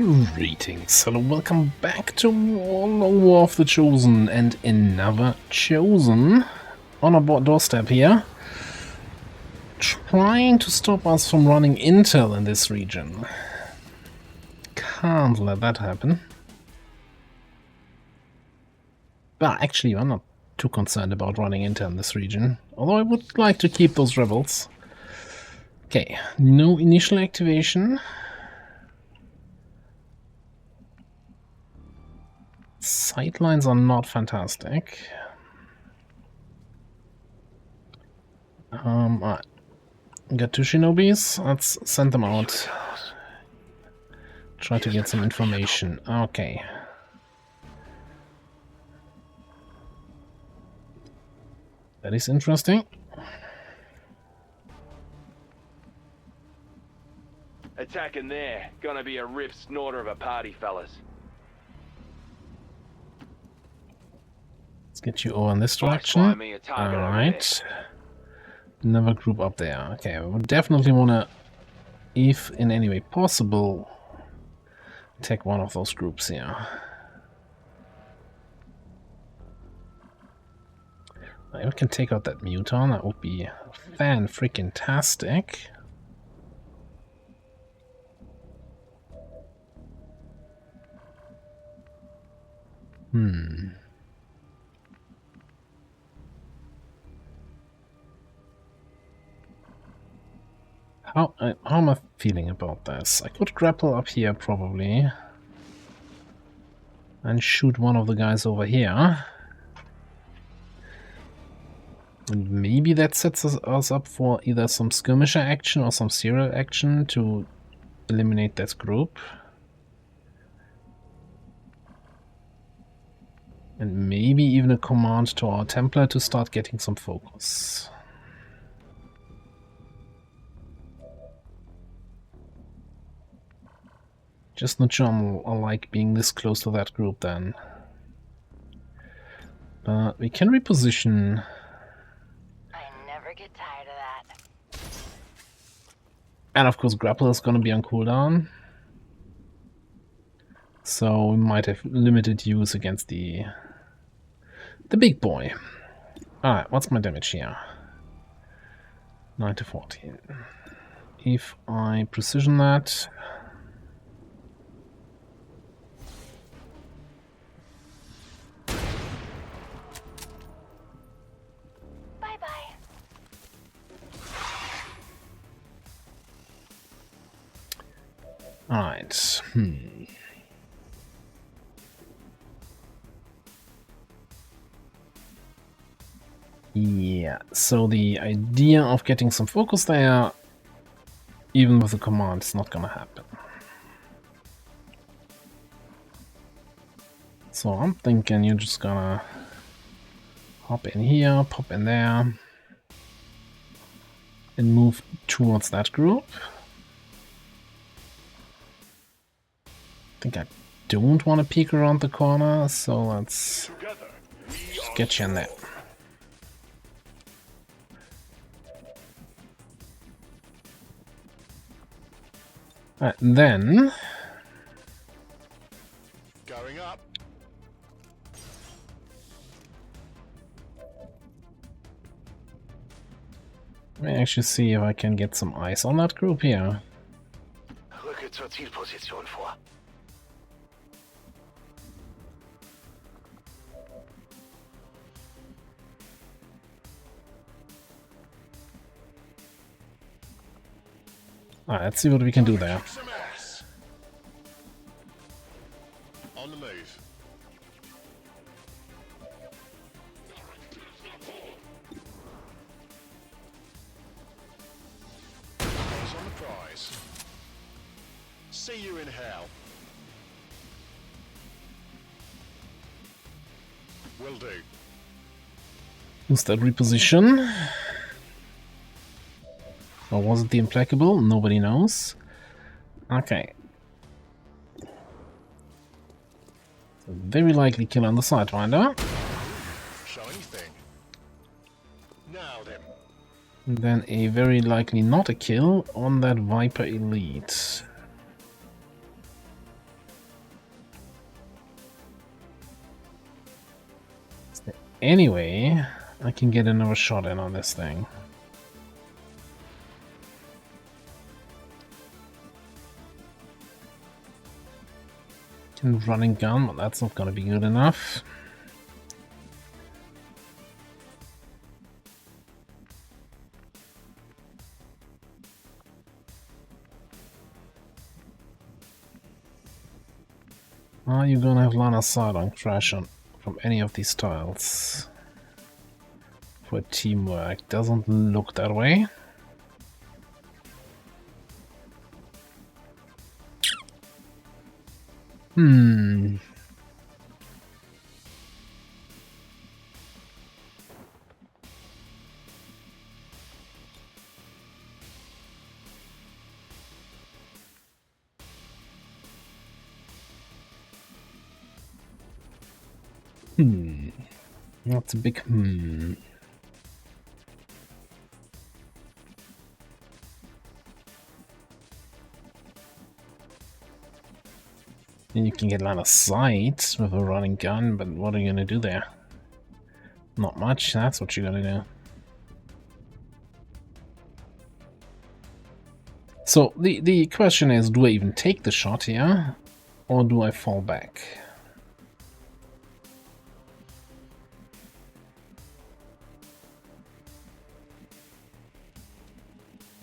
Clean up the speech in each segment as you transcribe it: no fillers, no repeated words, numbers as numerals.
Greetings, hello, welcome back to War of the Chosen and another Chosen on our doorstep here, trying to stop us from running intel in this region. Can't let that happen. But actually, I'm not too concerned about running intel in this region, although I would like to keep those rebels. Okay, no initial activation. Sightlines are not fantastic. Alright. Got two shinobis. Let's send them out. Try to get some information. Okay. That is interesting. Attacking there. Gonna be a rip snorter of a party, fellas. Let's get you over in this direction. Alright. Another group up there. Okay, we would definitely want to, if in any way possible, attack one of those groups here. If we can take out that muton, that would be fan-freaking-tastic. How am I feeling about this? I could grapple up here, probably. And shoot one of the guys over here. And maybe that sets us up for either some skirmisher action or some serial action to eliminate that group. And maybe even a command to our Templar to start getting some focus. Just not sure I like being this close to that group then. But we can reposition. I never get tired of that. And of course Grapple is gonna be on cooldown. So we might have limited use against the big boy. Alright, what's my damage here? 9 to 14. If I precision that. Bye-bye. Alright, Yeah, so the idea of getting some focus there, even with the command, is not gonna happen. So I'm thinking you're just gonna hop in here, pop in there, and move towards that group. I think I don't want to peek around the corner, so let's just get you in there. Alright, then going up. let me actually see if I can get some eyes on that group here. Rücke zur Zielposition vor. Alright, let's see what we can do there. Kick some ass. On the move. Eyes on the prize. See you in hell. Will do. Who's that reposition? Or was it the Implacable? Nobody knows. Okay. So very likely kill on the Sidewinder. Show anything. Now then. And then a very likely not a kill on that Viper Elite. anyway, I can get another shot in on this thing. Can run and gun, but that's not gonna be good enough. Are you gonna have line of sight on crash on from any of these tiles? For teamwork, doesn't look that way. Hmm. That's a big hmm. And you can get line of sight with a running gun, but what are you gonna do there? Not much, that's what you're gonna do. So the question is, do I even take the shot here? Or do I fall back?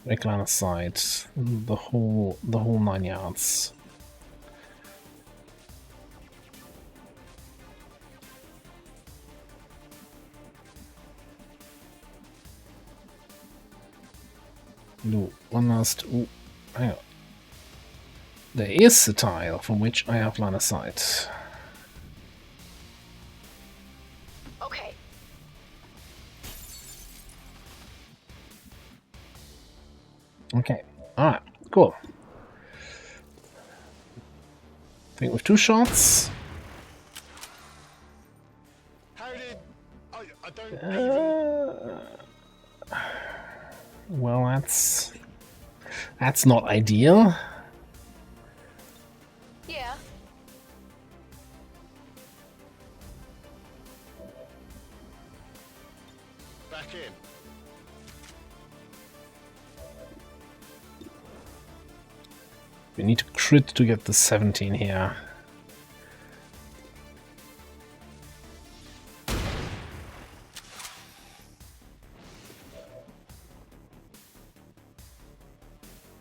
Break line of sight, the whole 9 yards. No, one last. Ooh, hang on. There is a tile from which I have line of sight. Okay. Okay, alright, cool. I think with 2 shots. How did... I don't even... Well, that's not ideal. Yeah. Back in. We need to crit to get the 17 here.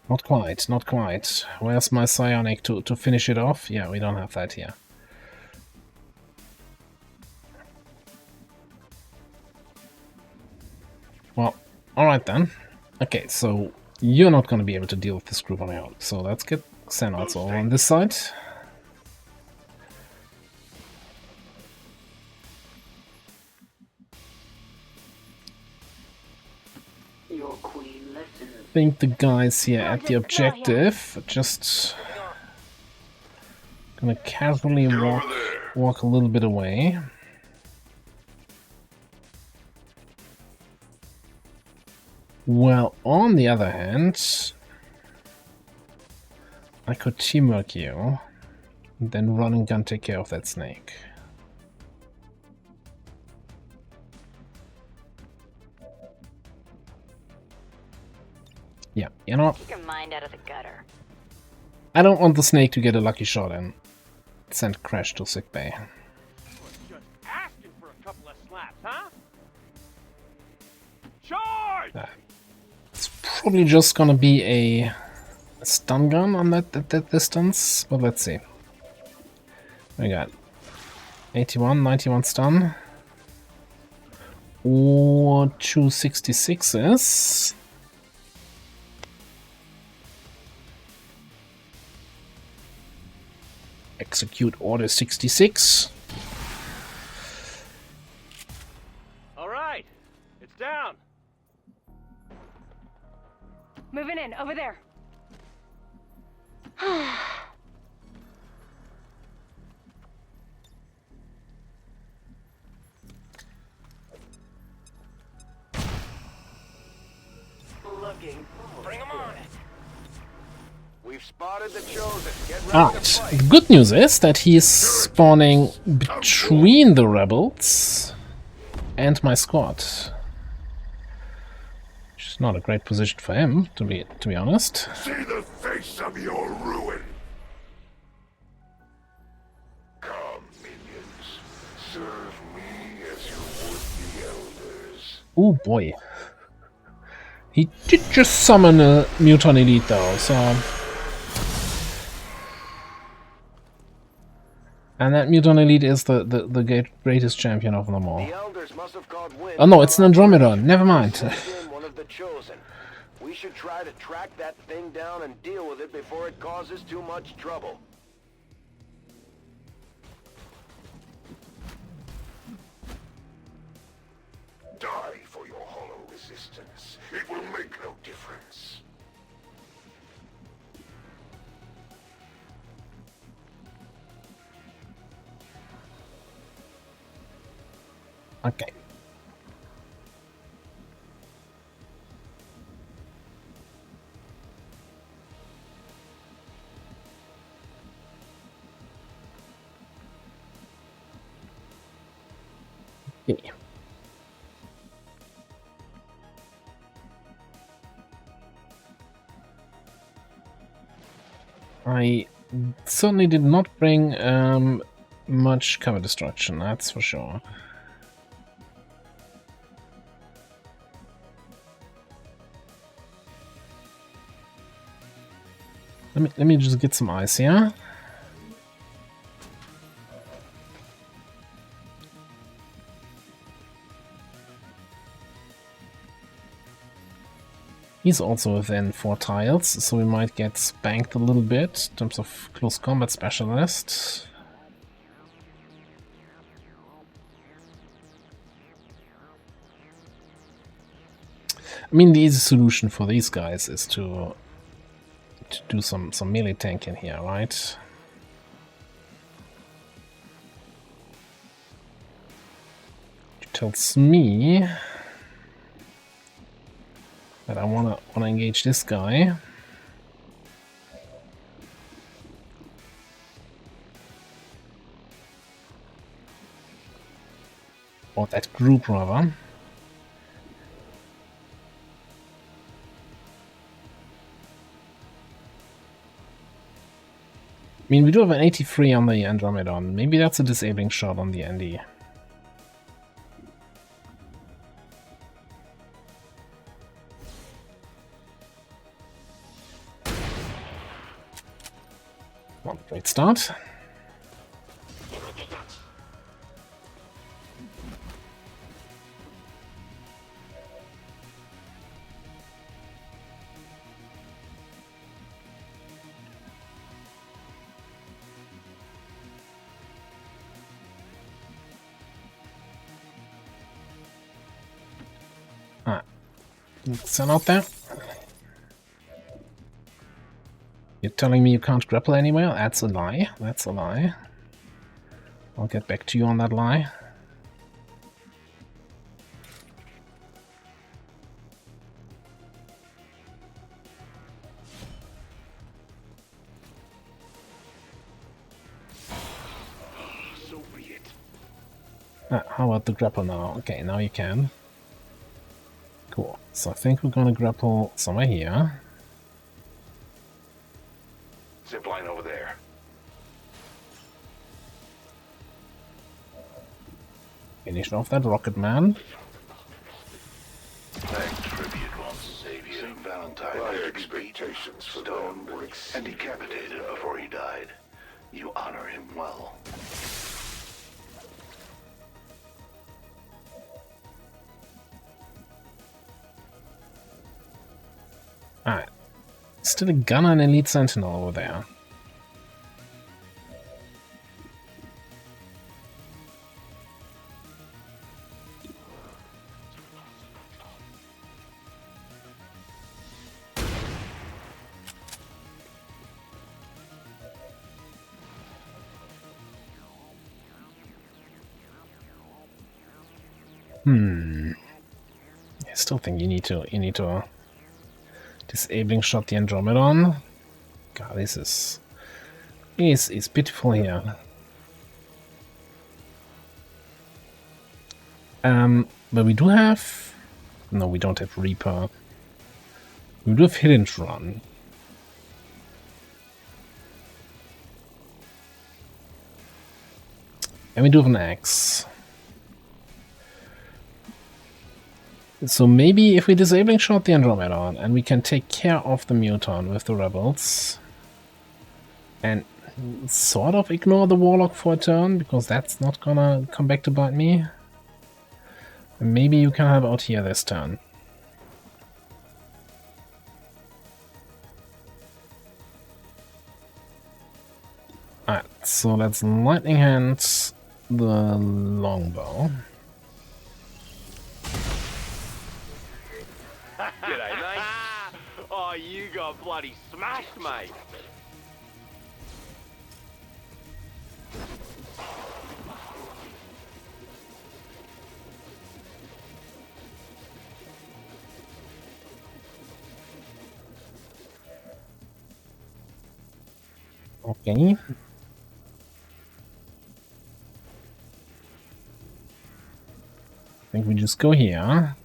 Not quite, not quite. Where's my psionic to finish it off? Yeah, we don't have that here. Well, alright then. Okay, so you're not going to be able to deal with this group on your own. So let's get Xenards over on this side. Your queen listens. I think the guys here at the objective are just gonna casually walk a little bit away. Well, on the other hand, I could teamwork you, and then run and gun take care of that snake. Yeah, you know what? Take your mind out of the gutter. I don't want the snake to get a lucky shot and send Crash to sickbay. Just asking for a couple of slaps, huh? Charge! It's probably just gonna be a stun gun on that distance, but let's see. We got 81, 91 stun, or 266s. Execute order 66. All right, it's down. Moving in, over there. Looking. Bring them on. We've spotted the chosen. Get ready to Alright, fight. the good news is that he's spawning between the rebels. and my squad. Which is not a great position for him, to be honest. See the face of your ruin. Come, minions. Serve me as you would the elders. Oh boy. He did just summon a Muton Elite though, so... And that Muton Elite is the greatest champion of them all. The elders must have caught wind. Oh no, it's an Andromedon, never mind. One of the chosen. We should try to track that thing down and deal with it before it causes too much trouble. Die for your hollow resistance. It will make no difference. Okay. Okay. I certainly did not bring much cover destruction, that's for sure. Let me just get some ice here. He's also within 4 tiles, so we might get spanked a little bit in terms of close combat specialist. I mean, the easy solution for these guys is to do some melee tanking here, right? Which tells me that I wanna engage this guy. Or that group rather. I mean, we do have an 83 on the Andromedon. Maybe that's a disabling shot on the Andy. Well, great start. Send out there. You're telling me you can't grapple anywhere? That's a lie. That's a lie. I'll get back to you on that lie. So be it. How about the grapple now? Okay, now you can. Cool. So I think we're gonna grapple somewhere here. Zip line over there. Finish off that rocket man. Thank tribute once Xavier Valentine My had to be expectations for stoned them were and exceeded. decapitated before he died. You honor him well. Alright. Still a gunner and elite sentinel over there. I still think you need to disabling shot the Andromedon. God, this is pitiful here. But we do have... No, we don't have Reaper. We do have Hidden Run. And we do have an axe. So maybe if we disabling shot the Andromedon and we can take care of the Muton with the rebels and sort of ignore the Warlock for a turn, because that's not gonna come back to bite me. Maybe you can help out here this turn. Alright, so let's Lightning Hand the longbow. G'day, mate. Oh, you got bloody smashed, mate. Okay. I think we just go here.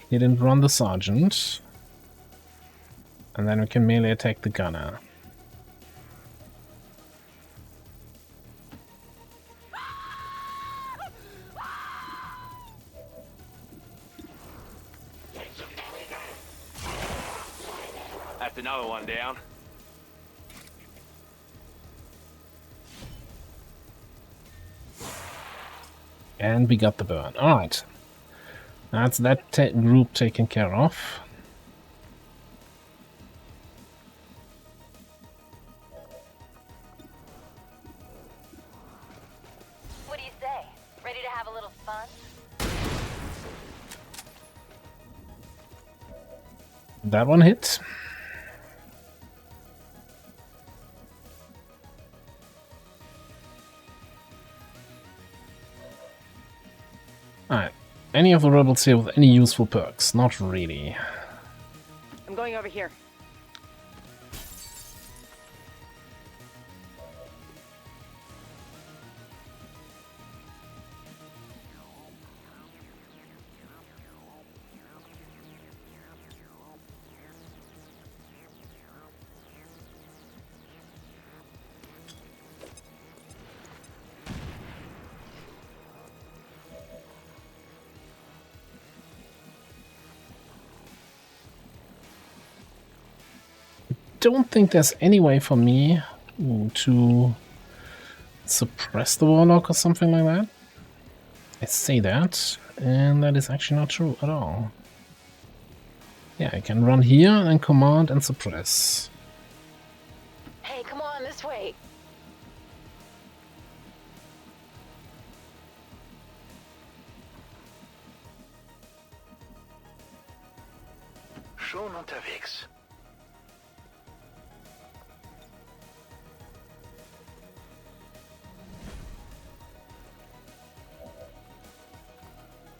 He didn't run the sergeant. And then we can melee attack the gunner. That's another one down. And we got the burn. Alright. That's that group taken care of. What do you say? Ready to have a little fun? That one hit. Alright. Any of the rebels here with any useful perks? Not really. I'm going over here. Don't think there's any way for me to suppress the Warlock or something like that. I say that, and that is actually not true at all. Yeah, I can run here and command and suppress. Hey, come on, this way. Schon unterwegs.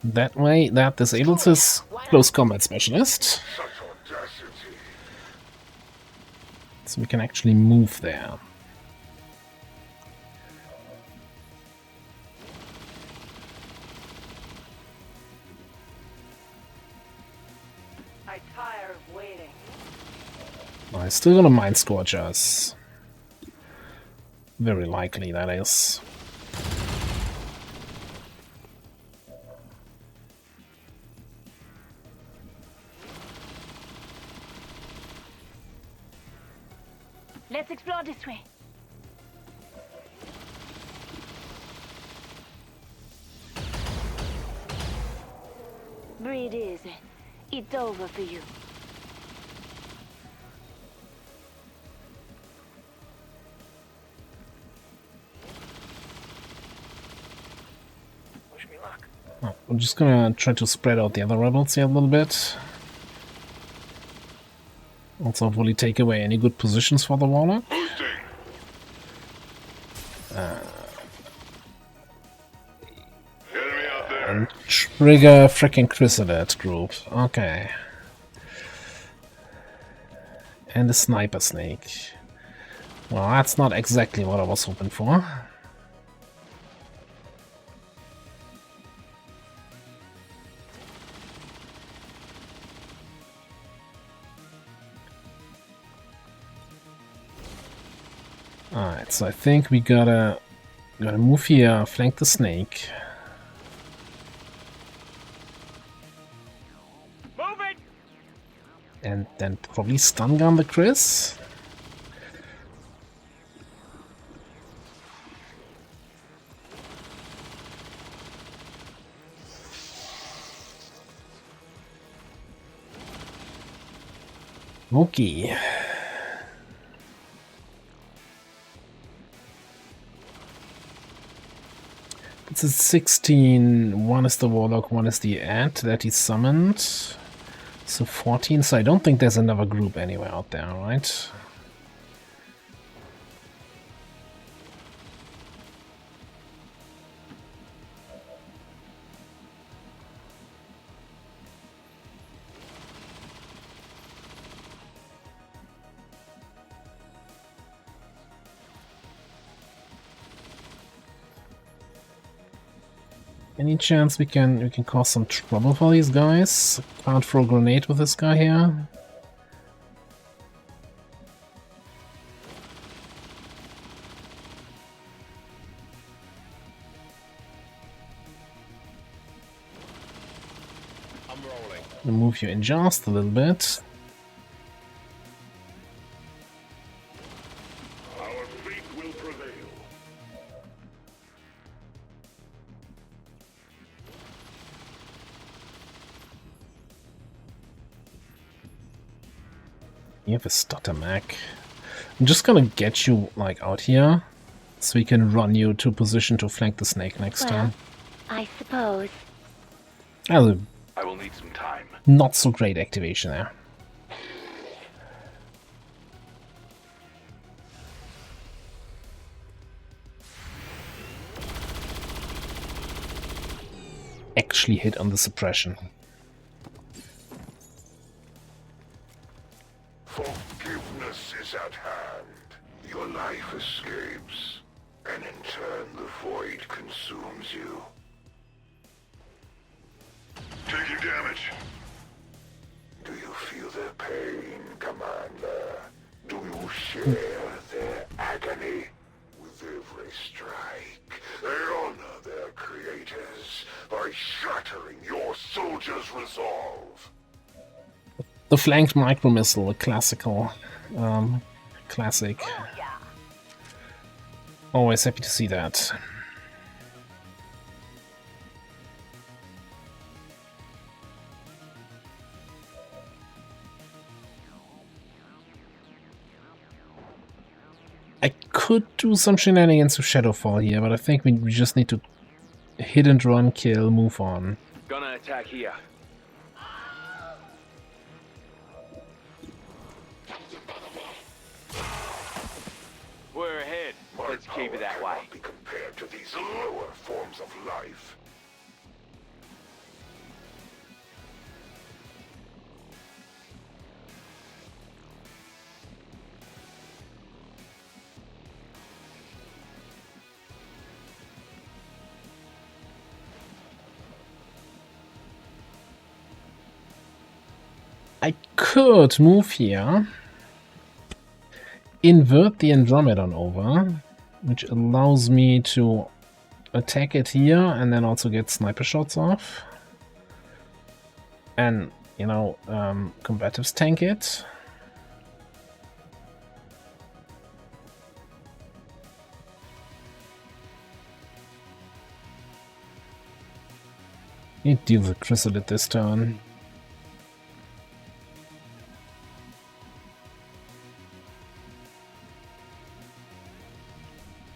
That way, that disables his close combat specialist. So we can actually move there. I tire of waiting. I still gonna mind Scorchers. Very likely, that is. Let's explore this way. Breathe easy. It's over for you. Wish me luck. Oh, I'm just gonna try to spread out the other rebels here a little bit. Also, hopefully take away any good positions for the Warlock. And trigger frickin' Chrysalid group. Okay. And a sniper snake. Well, that's not exactly what I was hoping for. Alright, so I think we gotta move here, flank the snake. Move it! And then probably stun gun the Chris. Okay. It's a 16. One is the Warlock, one is the Ant that he summoned. So 14. So I don't think there's another group anywhere out there, right? Any chance we can cause some trouble for these guys? Can't throw a grenade with this guy here. I'm rolling. We'll move you in just a little bit. Our fate will prevail. You have a stutter Mac. I'm just gonna get you like out here, so we can run you to position to flank the snake next Well, time. I suppose. That was I will need some time. a not so great activation there. Actually hit on the suppression. Forgiveness is at hand. Your life escapes, and in turn the void consumes you. Taking damage. Do you feel their pain, Commander? Do you share their agony? With every strike, they honor their creators by shattering your soldiers' resolve. The flanked micro missile, a classical, classic. Always happy to see that. I could do some shenanigans with Shadowfall here, but I think we just need to hit and run, kill, move on. Gonna attack here. We're ahead. My Let's keep it that power way. cannot be compared to these lower forms of life. I could move here, invert the Andromedon over, which allows me to attack it here and then also get sniper shots off. And, you know, combatives tank it. You deal with Chrysalid this turn.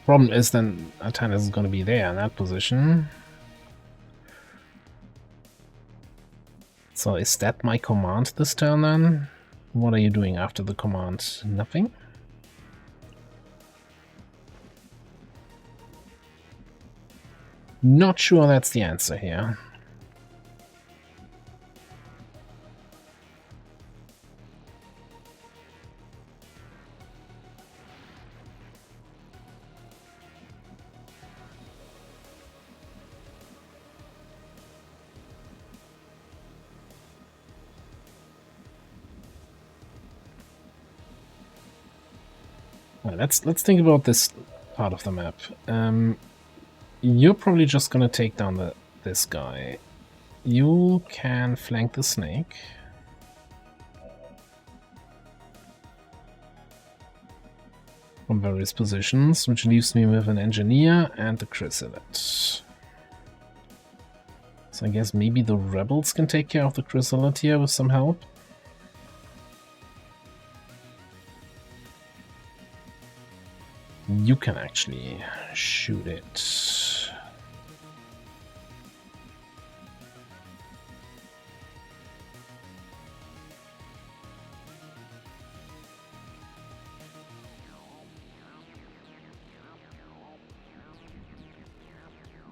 Problem is then Atanus is going to be there in that position. So is that my command this turn then? What are you doing after the command? Nothing? Not sure that's the answer here. Alright, let's think about this part of the map. You're probably just gonna take down this guy. You can flank the snake. From various positions, which leaves me with an engineer and the chrysalid. So I guess maybe the rebels can take care of the chrysalid here with some help. You can actually shoot it.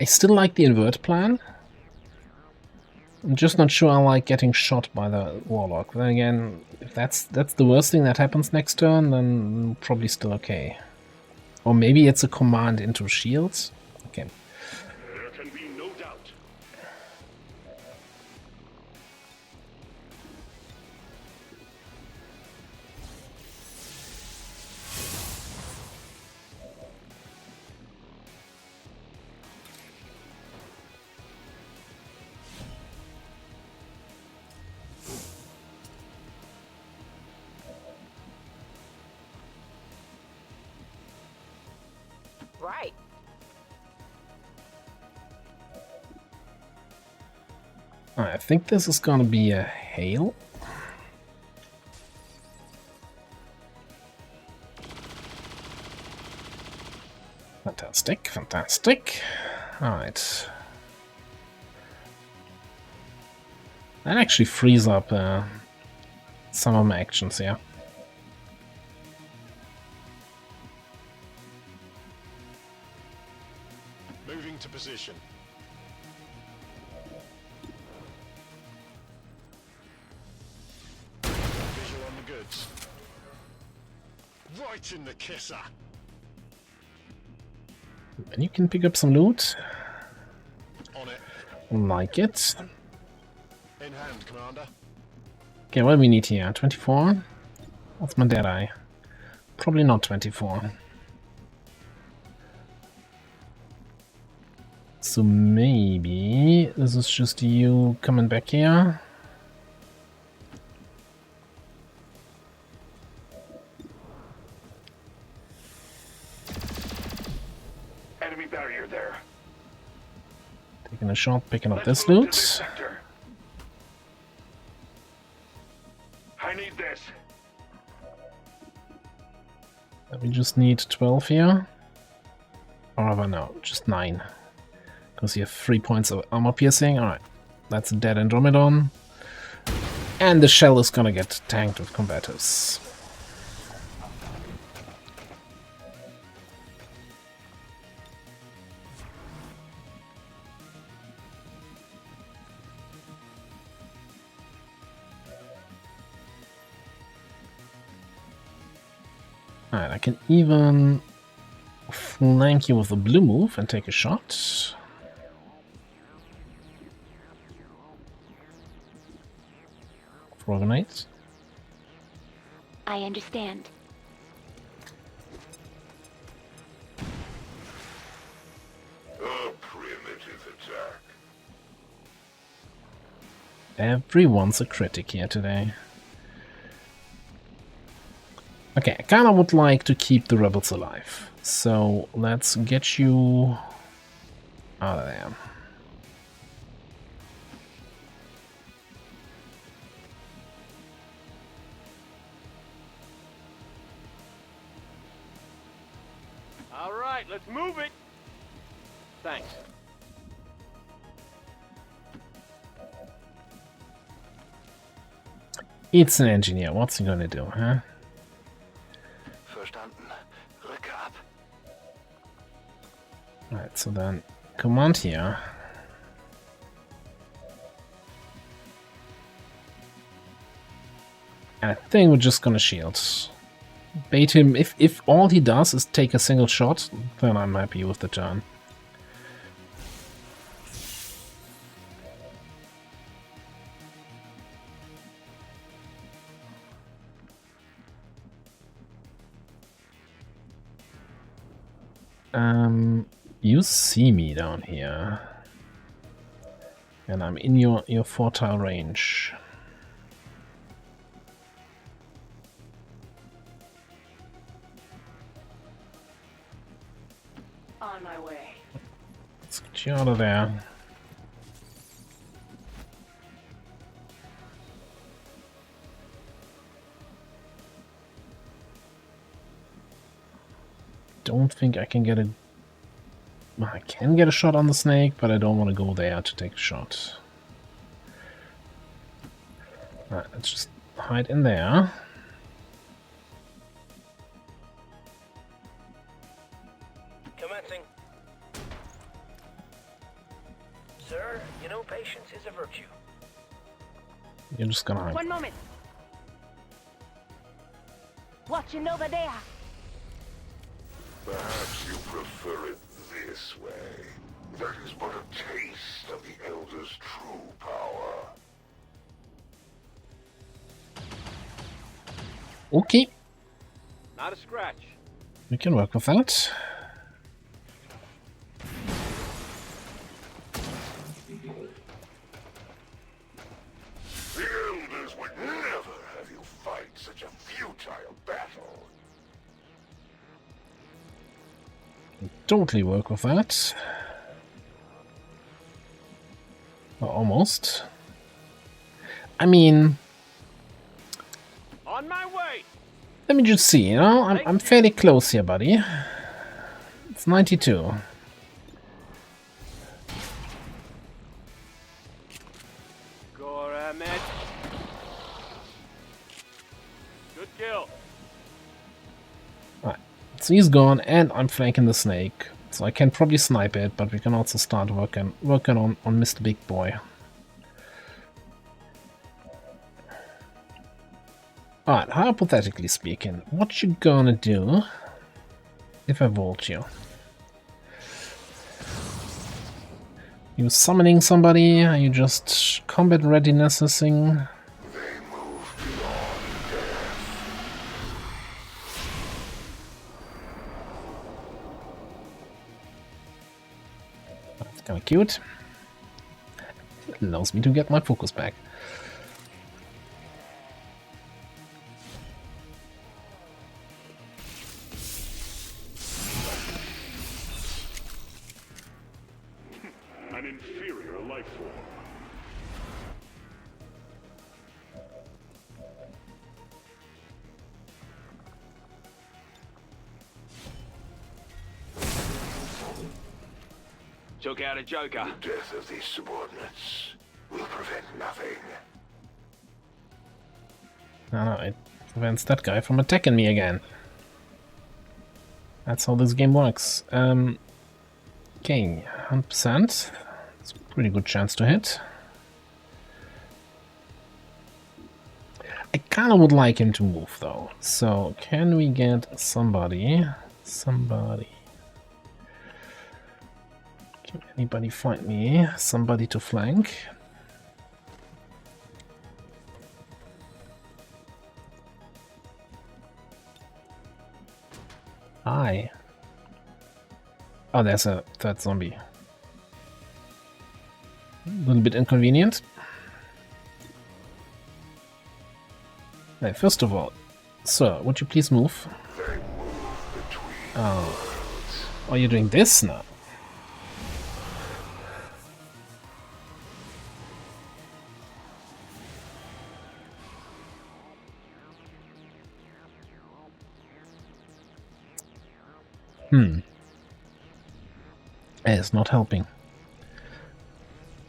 I still like the invert plan. I'm just not sure I like getting shot by the Warlock. Then again, if that's the worst thing that happens next turn, then probably still okay. Or maybe it's a command into shields. Okay. There can be no doubt. Right. I think this is gonna be a hail. Fantastic, fantastic. Alright. That actually frees up some of my actions here. Moving to position. Visual on the goods. Right in the kisser. And you can pick up some loot. On it. Like it. In hand, Commander. Okay, what do we need here? 24? What's my dead eye? Probably not 24. So maybe this is just you coming back here. Enemy barrier there. Taking a shot, picking up Let's this move to loot. this sector. I need this. We just need 12 here. Or rather, no, just 9. Because you have 3 points of armor piercing. Alright, that's a dead Andromedon. And the shell is gonna get tanked with combatives. Alright, I can even flank you with a blue move and take a shot. For grenades. I understand. A primitive attack. Everyone's a critic here today. Okay, I kinda would like to keep the rebels alive. So let's get you out of there. All right, let's move it. Thanks. It's an engineer, what's he gonna do, huh? Verstanden. Recap. Alright, so then command here. And I think we're just gonna shield. Bait him. If all he does is take a single shot, then I'm happy with the turn. You see me down here. And I'm in your 4-tile range. On my way. Let's get you out of there. Don't think I can get a... Well, I can get a shot on the snake, but I don't want to go there to take a shot. Alright, let's just hide in there. Commencing. Sir, you know patience is a virtue. You're just gonna hide. 1 moment. Watching over there. Perhaps you prefer it this way. That is but a taste of the Elder's true power. Okay, Not a scratch. we can work with that. The Elders would never have you fight such a futile battle. Totally work with that. Well, almost. I mean, On my way. let me just see, you know, I'm fairly close here, buddy. It's 92. Goramet. Good kill. Alright, so he's gone, and I'm flanking the snake. So I can probably snipe it, but we can also start working on Mr. Big Boy. Alright, hypothetically speaking, what you gonna do if I vault you? You summoning somebody? Are you just combat readinessing? They move beyond death. That's kinda cute. It allows me to get my focus back. An inferior life form. Took out a joker. The death of these subordinates will prevent nothing. No, it prevents that guy from attacking me again. That's how this game works. Okay, 100%. It's a pretty good chance to hit. I kind of would like him to move though. So, can we get somebody? Can anybody find me somebody to flank? Hi. Oh, there's a third zombie. A little bit inconvenient. Hey, first of all, sir, would you please move? They move between Oh, you're doing this now? It's not helping.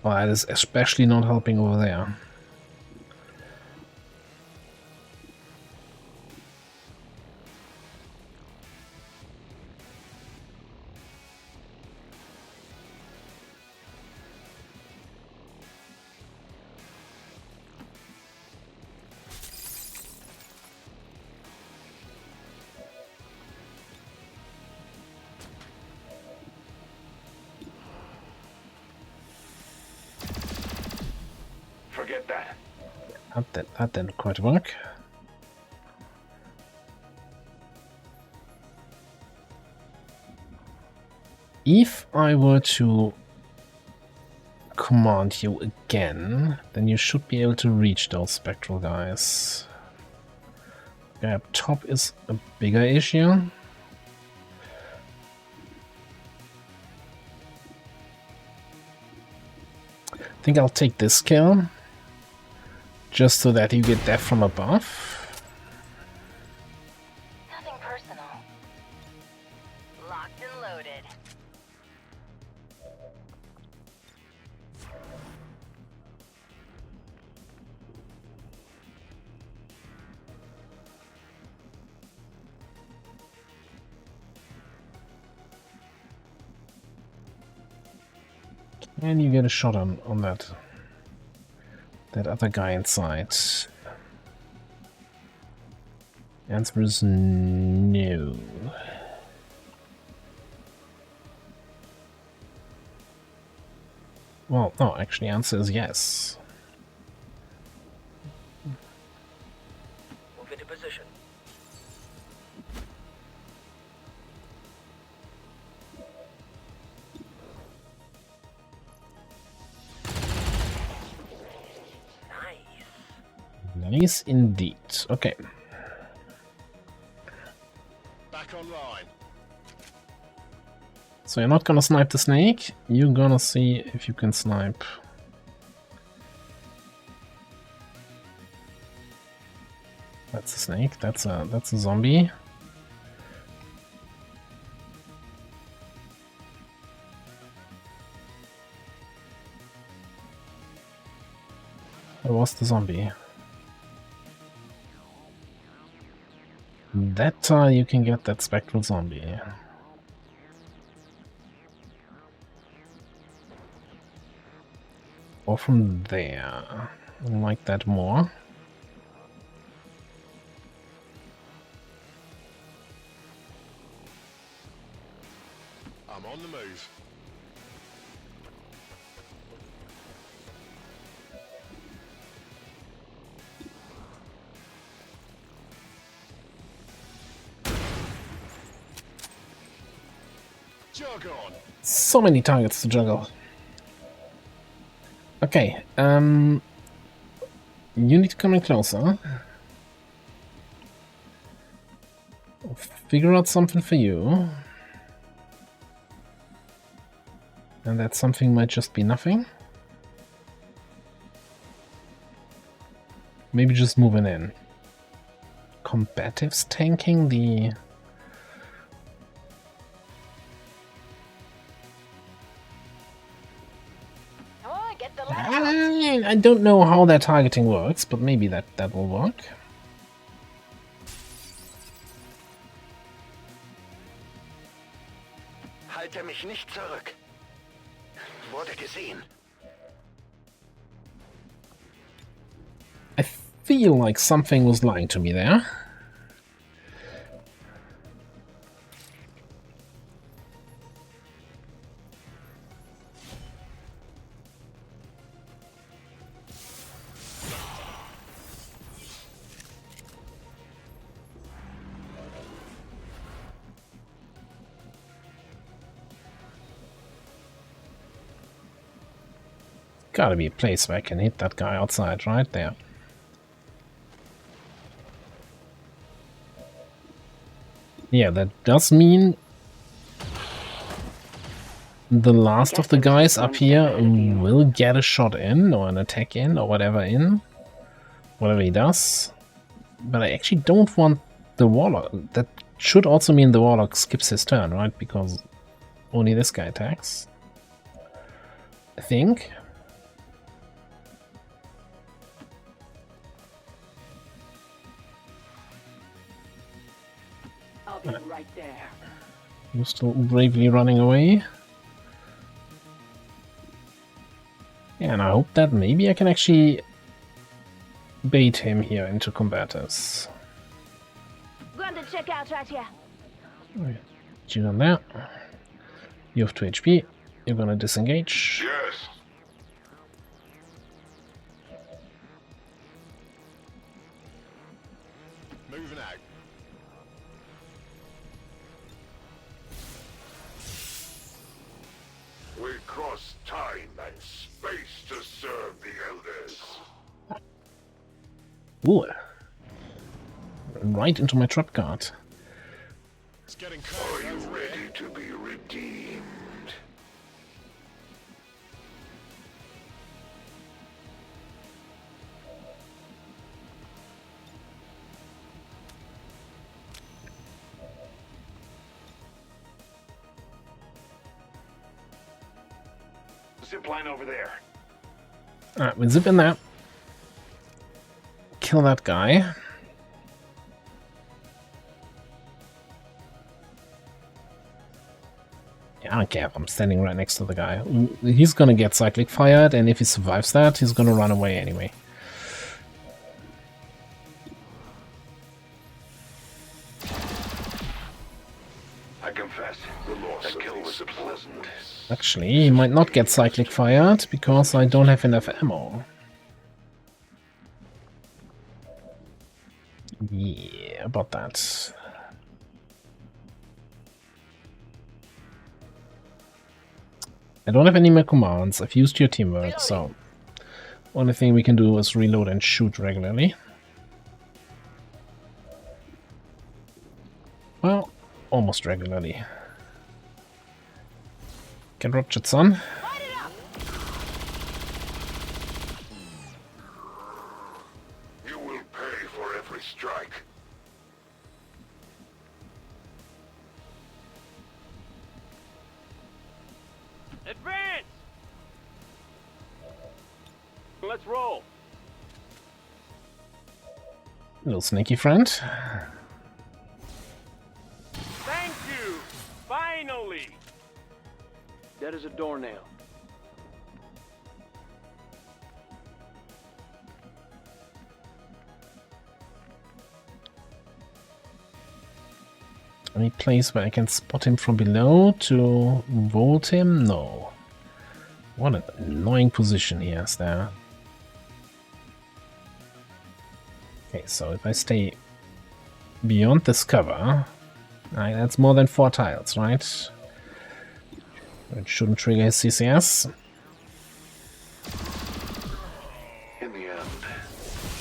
Well, it is especially not helping over there. Forget that. That didn't quite work. If I were to command you again, then you should be able to reach those spectral guys. Yeah, up top is a bigger issue. I think I'll take this kill, just so that you get death from above. Nothing personal. Locked and loaded. And you get a shot on that other guy inside. Answer is no. Well, no, actually answer is yes. Move into position. Nice indeed. Okay. Back online. So you're not gonna snipe the snake, you're gonna see if you can snipe. That's a snake, that's a zombie. Where was the zombie? That you can get that spectral zombie. Or from there. I like that more. I'm on the move. Jog on. So many targets to juggle. Okay, you need to come in closer. I'll figure out something for you. And that something might just be nothing. Maybe just moving in. Combatives tanking the... Oh, get the lead out. I don't know how that targeting works, but maybe that will work. Halte mich nicht zurück. Wurde gesehen. I feel like something was lying to me there. Gotta be a place where I can hit that guy outside, right there. Yeah, that does mean the last of the guys up here will get a shot in, or an attack in, or whatever in. Whatever he does. But I actually don't want the Warlock. That should also mean the Warlock skips his turn, right? Because only this guy attacks. I think. I'll be right there. You're still bravely running away. Yeah, and I hope that maybe I can actually bait him here into combatives. Going to check out right here. You on that. You have 2 HP. You're gonna disengage. Yes. Moving out. across time and space to serve the elders. Ooh. Right into my trap card. It's getting Are cold you over ready there. to be redeemed? Zip line over there. Alright, we zip in there. Kill that guy. Yeah, I don't care if I'm standing right next to the guy. He's gonna get cyclic fired, and if he survives that, he's gonna run away anyway. I confess, The loss that of kill these was pleasant. Actually, he might not get cyclic fired, because I don't have enough ammo. Yeah, about that. I don't have any more commands. I've used your teamwork, so only thing we can do is reload and shoot regularly. Well, almost regularly. Get ruptured, son. You will pay for every strike. Advance! Let's roll. Little sneaky friend. Thank you! Finally! Dead as a doornail. Any place where I can spot him from below to vault him? No. What an annoying position he has there. Okay, so if I stay beyond this cover, that's more than 4 tiles, right? It shouldn't trigger his CCS. In the end,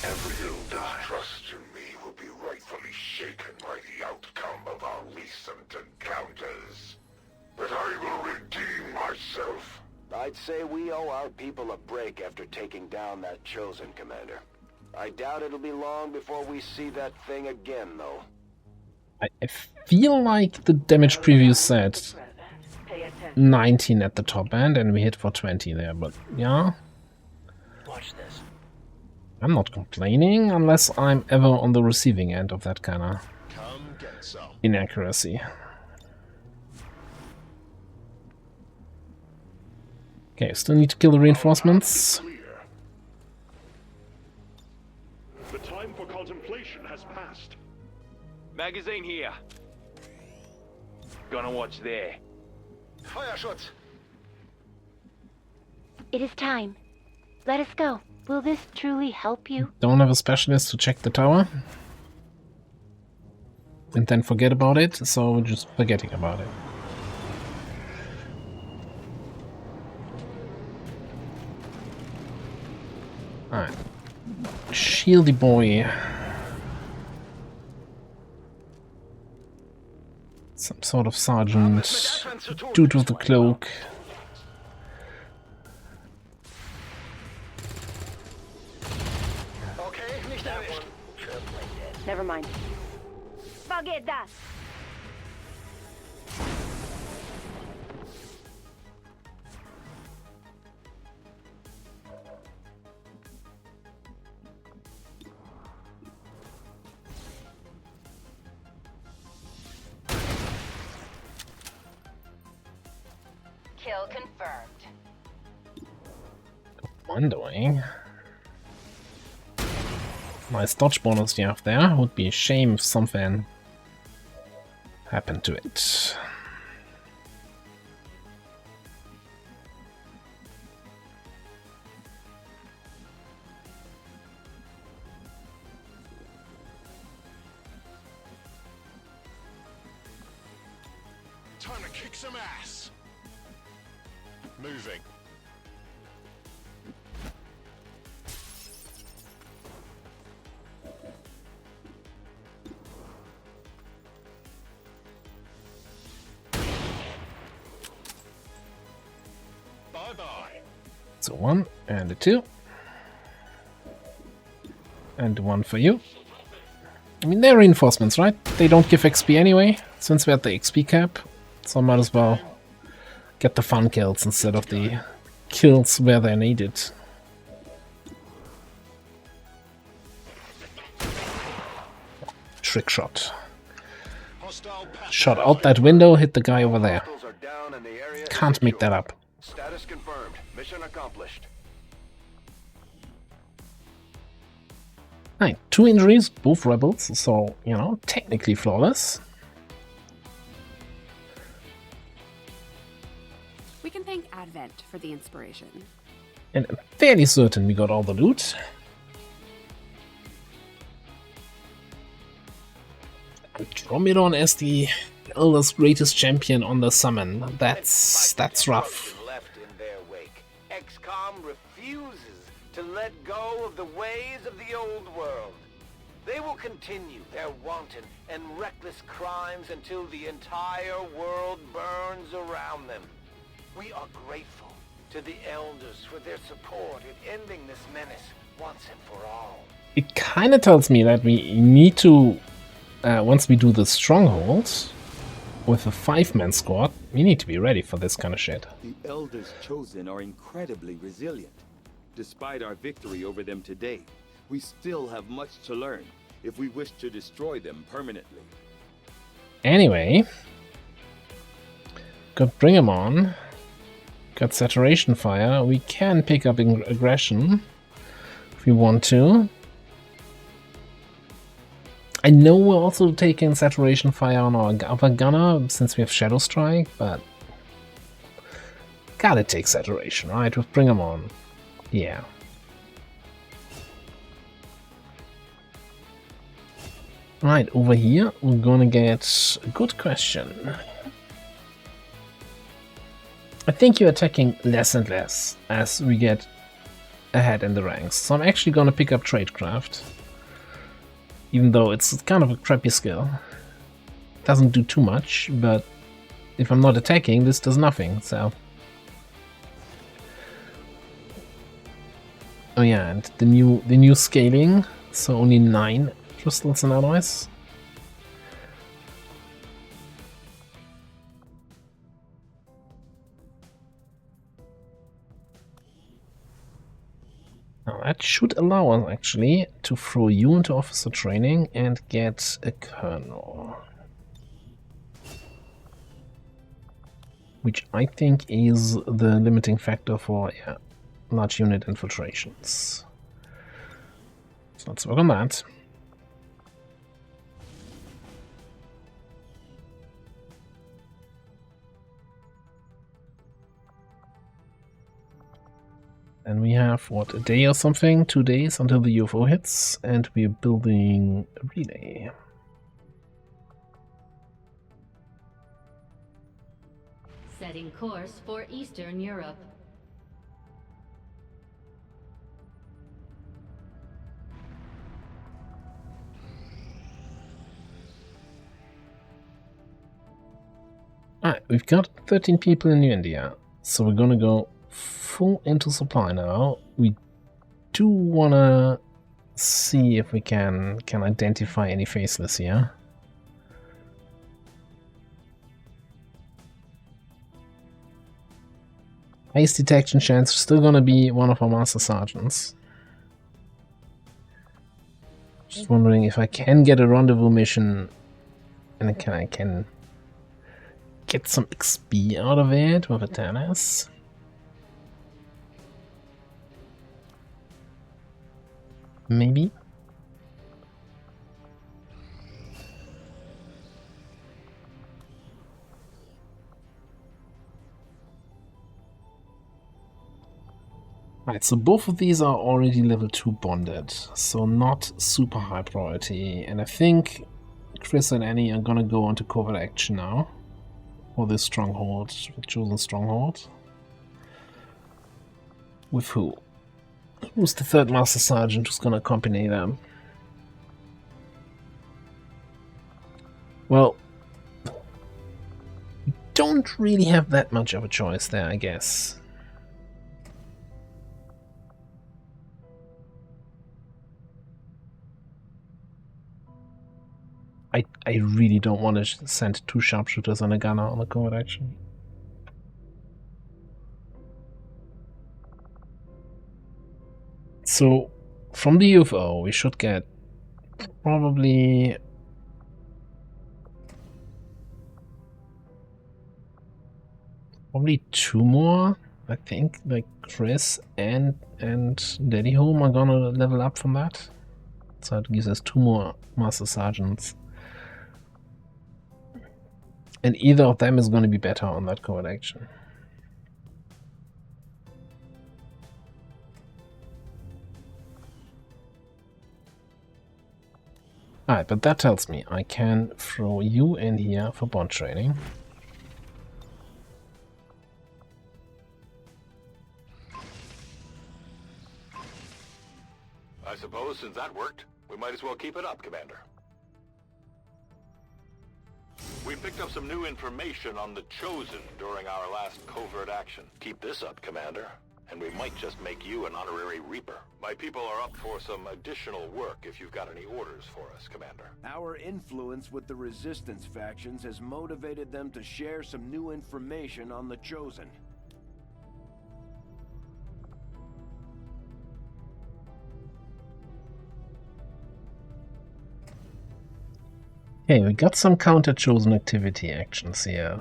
everything dies. Trust in me will be rightfully shaken by the outcome of our recent encounters. But I will redeem myself. I'd say we owe our people a break after taking down that Chosen commander. I doubt it'll be long before we see that thing again, though. I feel like the damage preview said Pay attention. 19 at the top end and we hit for 20 there, but yeah. Watch this. I'm not complaining unless I'm ever on the receiving end of that kind of Come get some. inaccuracy. Okay, still need to kill the reinforcements. Clear. The time for contemplation has passed. Magazine here. Gonna watch there. Feuerschutz! It is time. Let us go. Will this truly help you? Don't have a specialist to check the tower. And then forget about it, so we're just forgetting about it. Alright. Shieldy boy. Some sort of sergeant. Dude with the cloak. Okay, nicht erwischt. Never mind. Forget that. Kill confirmed. Wondering. Nice dodge bonus you have there. Would be a shame if something happened to it. Time to kick some ass. Moving. Bye-bye. So 1 and a 2. And 1 for you. I mean, they're reinforcements, right? They don't give XP anyway, since we're at the XP cap. So I might as well get the fun kills instead of the kills where they're needed. Trick shot. Hostile path. Shot out that window, hit the guy over there. Hostiles are down and the area is Can't make that secure. up. Status confirmed. Mission accomplished. Right, 2 injuries, both rebels, so, you know, technically flawless. We can thank Advent for the inspiration. And I'm fairly certain we got all the loot. Andromedon as the Elder's greatest champion on the summon. That's rough. Left in their wake. XCOM refuses to let go of the ways of the old world. They will continue their wanton and reckless crimes until the entire world burns around them. We are grateful to the Elders for their support in ending this menace once and for all. It kind of tells me that we need to, once we do the strongholds with a 5-man squad, we need to be ready for this kind of shit. The Elders chosen are incredibly resilient. Despite our victory over them today, we still have much to learn if we wish to destroy them permanently. Anyway, got Bring 'em On, got Saturation Fire, we can pick up Aggression if we want to. I know we're also taking Saturation Fire on our other gunner since we have Shadow Strike, but gotta take Saturation, right? With Bring 'em On. Yeah. Right, over here we're gonna get a good question. I think you're attacking less and less as we get ahead in the ranks, so I'm actually gonna pick up Tradecraft. Even though it's kind of a crappy skill. Doesn't do too much, but if I'm not attacking, this does nothing, so... Oh yeah, and the new scaling, so only 9 crystals and alloys. Now that should allow us actually to throw you into officer training and get a colonel. Which I think is the limiting factor for large unit infiltrations. So let's work on that. And we have, what, a day or something? 2 days until the UFO hits, and we're building a relay. Setting course for Eastern Europe. Alright, we've got 13 people in New India, so we're gonna go full into supply now. We do wanna see if we can identify any faceless here. Ice detection chance still gonna be one of our master sergeants. Just wondering if I can get a rendezvous mission and I can get some XP out of it with a tennis. Maybe. Right, so both of these are already level 2 bonded, so not super high priority, and I think Chris and Annie are gonna go into covert action now for this stronghold, the chosen stronghold. With who? Who's the third Master Sergeant who's gonna accompany them? Well, we don't really have that much of a choice there, I guess. I really don't want to send 2 sharpshooters and a gunner on a covert action. So, from the UFO, we should get probably two more. I think like Chris and Daddy Home are gonna level up from that. So it gives us 2 more Master Sergeants. And either of them is going to be better on that covert action. Alright, but that tells me I can throw you in here for bond training. I suppose since that worked, we might as well keep it up, Commander. We picked up some new information on the Chosen during our last covert action. Keep this up, Commander, and we might just make you an honorary Reaper. My people are up for some additional work if you've got any orders for us, Commander. Our influence with the Resistance factions has motivated them to share some new information on the Chosen. Okay, we got some counter-Chosen activity actions here.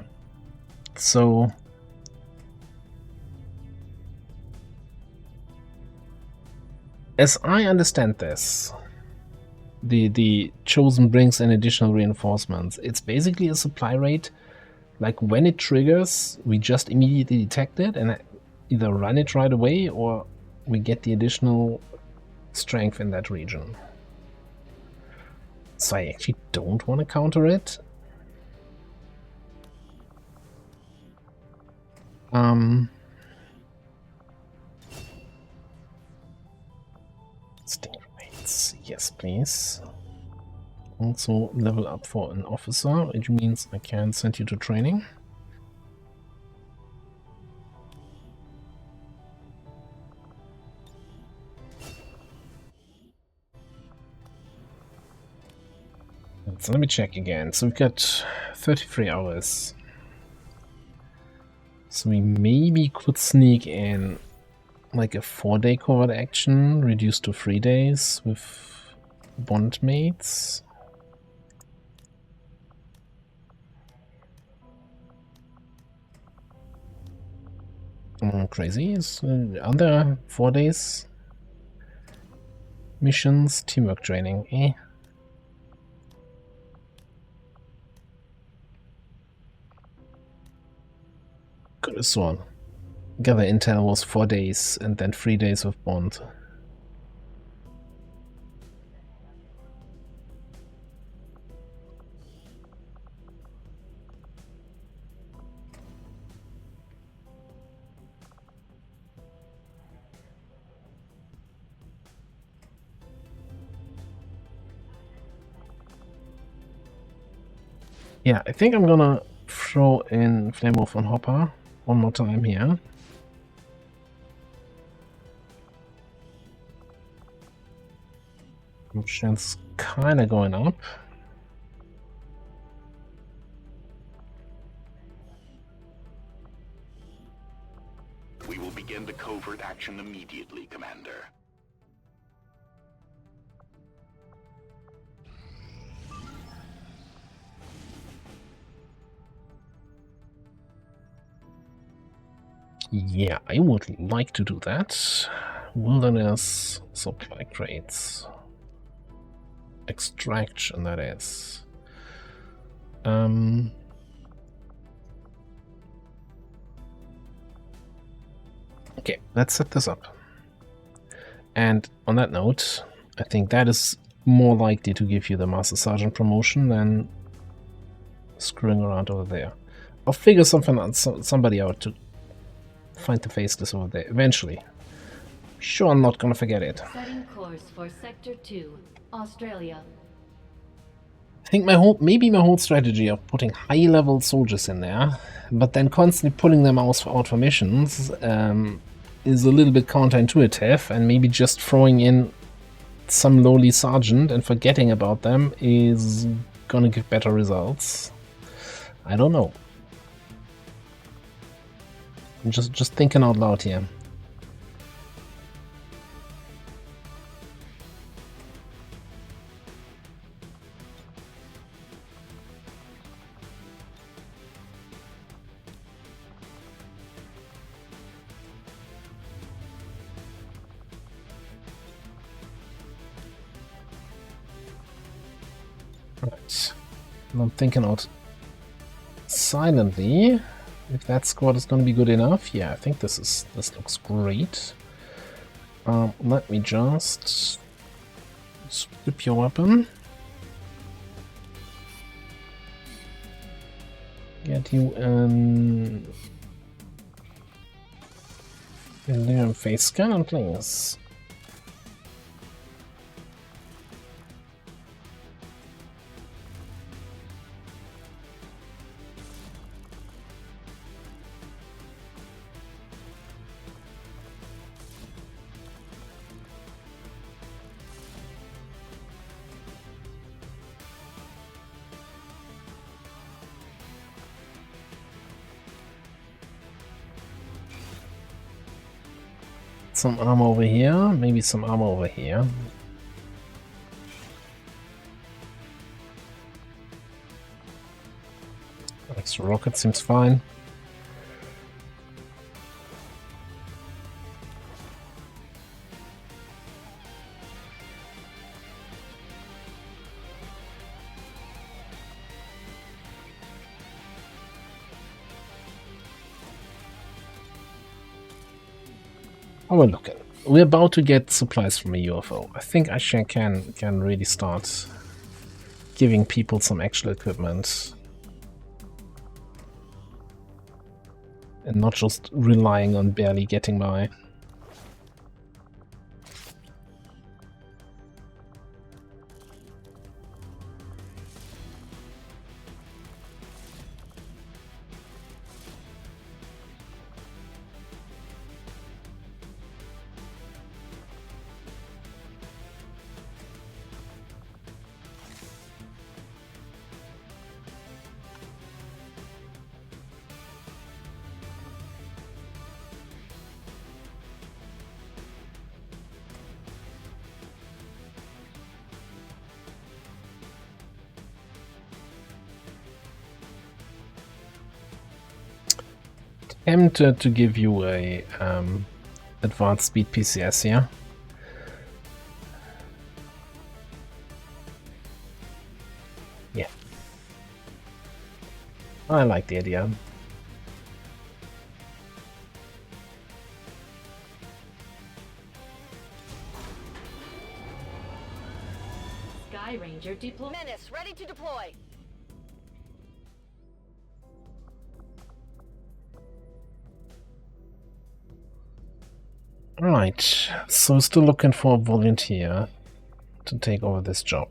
So as I understand this, the Chosen brings in additional reinforcements. It's basically a supply rate. Like when it triggers, we just immediately detect it and either run it right away or we get the additional strength in that region. So I actually don't want to counter it. Sting rates, yes please. Also level up for an officer, which means I can send you to training. So let me check again. So we've got 33 hours. So we maybe could sneak in like a 4-day covert action, reduced to 3 days with bond mates. Crazy. Are there 4 days missions? Teamwork training, eh? Could have sworn. Gather intel was 4 days and then 3 days with bond. Yeah, I think I'm gonna throw in Flamewolf on Hopper one more time here. Options kinda going up. We will begin the covert action immediately, Commander. Yeah, I would like to do that. Wilderness supply crates. Extraction, that is. Okay, let's set this up. And on that note, I think that is more likely to give you the Master Sergeant promotion than screwing around over there. I'll figure something out, somebody out to find the faceless over there eventually. Sure, I'm not gonna forget it. Setting course for Sector 2, Australia. I think maybe my whole strategy of putting high-level soldiers in there, but then constantly pulling them out for missions, is a little bit counterintuitive, and maybe just throwing in some lowly sergeant and forgetting about them is gonna give better results. I don't know. I'm just thinking out loud here. Right. And I'm thinking out silently if that squad is going to be good enough. Yeah, I think this looks great. Let me just strip your weapon. Get you an face scanner, please. Some armor over here, maybe some armor over here. Extra rocket seems fine. Oh, we're looking. We're about to get supplies from a UFO. I think I can really start giving people some actual equipment. And not just relying on barely getting by. Tempted to give you a advanced speed PCS here. Yeah, I like the idea. Sky Ranger deploy. Menace, ready to deploy. Right, so still looking for a volunteer to take over this job.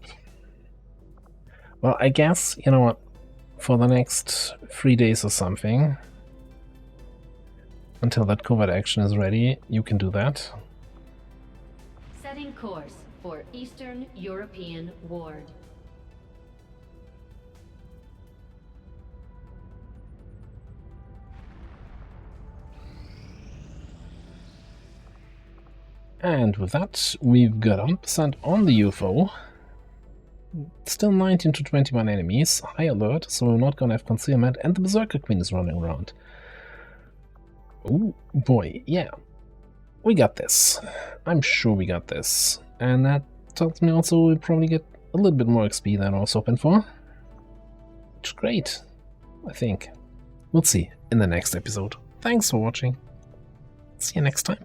Well, I guess, you know what, for the next 3 days or something, until that covert action is ready, you can do that. Setting course for Eastern European Ward. And with that, we've got 100% on the UFO. Still 19 to 21 enemies. High alert, so we're not gonna have concealment. And the Berserker Queen is running around. Oh boy, yeah. We got this. I'm sure we got this. And that tells me also we'll probably get a little bit more XP than I was hoping for. Which is great, I think. We'll see in the next episode. Thanks for watching. See you next time.